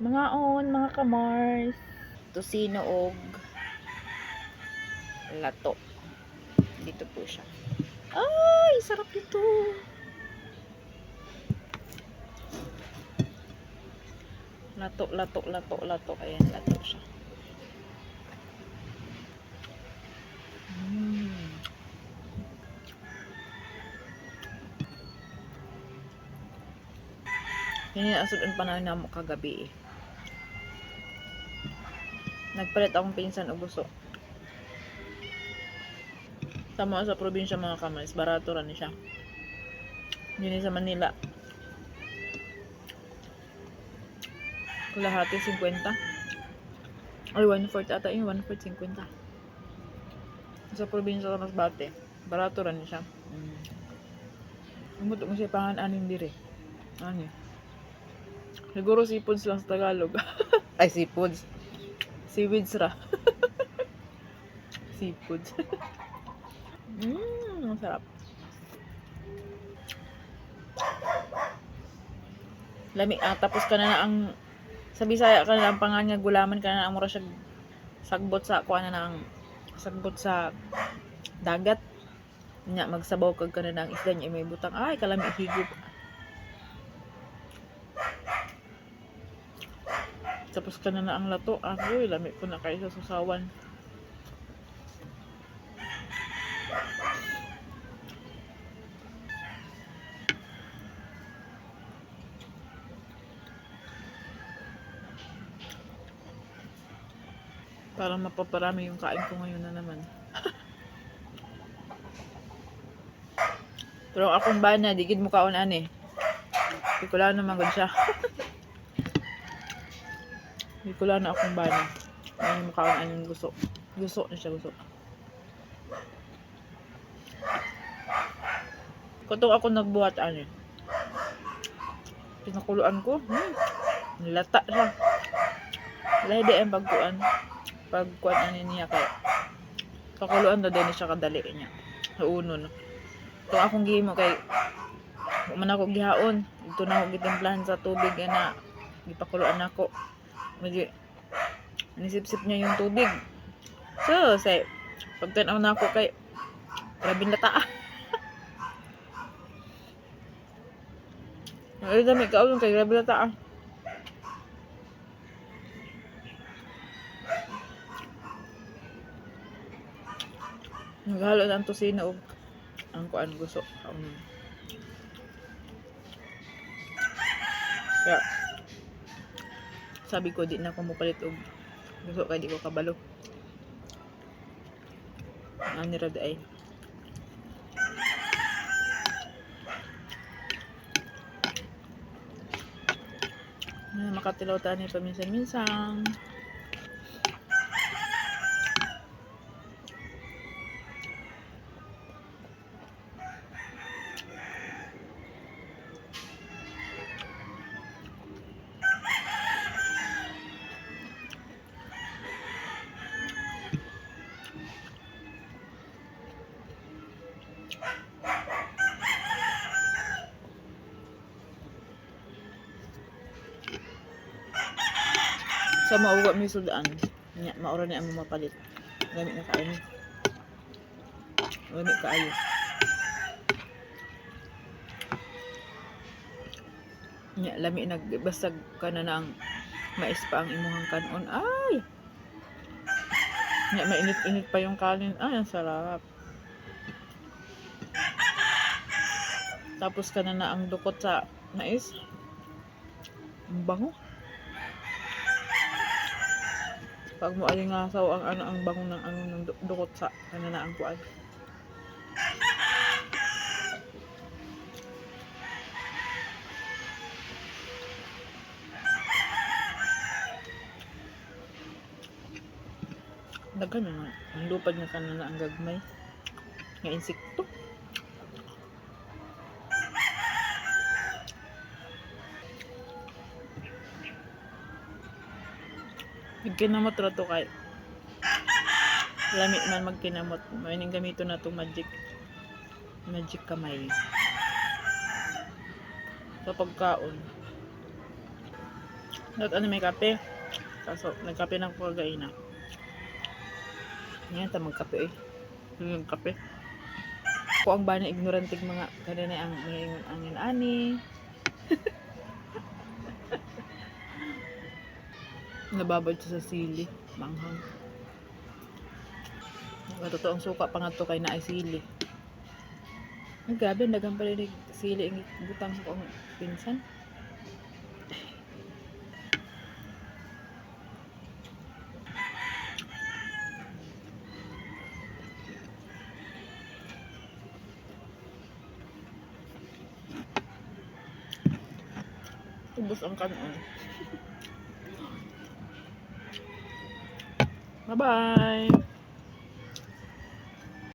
Mga mga kamars. Tosino og lato. Dito po siya. Ay, sarap nito. Lato. Ayan, lato siya. Hiniasudon pa na mo kagabi eh. Nagpalit akong pinsan o gusto. Tama sa probinsya mga kamars, barato rin siya. Yun sa Manila. Kalahati 50. Ay, 1/4 ata yun, 1/4 50. Sa probinsya sa Masbate, barato rin siya. Umuto mo siya pangan-aning dire. Ano? Siguro seafoods lang sa Tagalog. Ay, seafoods. Seaweeds ra. Seafoods. Masarap. Lami, tapos ka na ang sa Bisaya ka na ang panganya gulaman ka na ang mura siya sagbot sa kuha na ang sagbot sa dagat. Nya magsabaw kag ka na ang isda niya may butang. Ay, kalami higop. Tapos ka na ang lato. Uy, lami ko na kayo sa susawan. Parang mapaparami yung kain ko ngayon na naman. Pero akong bana, digid mo kaon ani. Di ko lang naman siya. Di ko lang na akong bana. Ano mo kaon anong gusto. Gusto na siya, gusto. Katong ako nagbuhat ani. Pinakuluan ko. Lata siya. Lahi di ang pagkuan. Pagkuan ani niya kay kakuluan na din siya kadali niya. Sa unon. Ito akong gihimo kay man ako gihaon. Ito na ako gitimplahan sa tubig na gipakuluan ako. Medyo nisip-sip niya yung tubig. So, say, pagtanaw na ako kay grabing lata. Ay, dami kaulong kay grabing lata. Naghalo na ang tosino og ang kuan gusto. Kaya, sabi ko di na ako mupalit og gusto kay di ko kabalo. Ani ra ay. Makatilaw tani paminsan-minsan. Sa mauwa mi sudan nya maura ni ang mapalit gamit na kain gamit kaayo nya lami nagbasag ka na ang mais pa ang imuhang kanon. Ay, nya mainit-init pa yung kanin. Ay, ang sarap. Tapos ka na ang dukot sa mais. Ang bango. Pag mo alingasaw ang bango ng ng dukot sa kanana ang kuan. Daghan na ang lupad nga kanana ang gagmay nga insekto. Magkinamot ra to kay lami man magkinamot. Maning gamito na tong magic kamay sa pagkaon. Not ano may kape. Kaso nagkape ng kagaina. Ngayon ta magkape eh. Yung kape. Ko ang bani ignorantig mga kanina ang angin ani. Nababad siya sa sili. Manghang. Ang totoong suka pa nga to kay naay sili. Ang gabi, nagang pala sili ang butang ko ang pinsan. Ubus ang kanon. Bye-bye!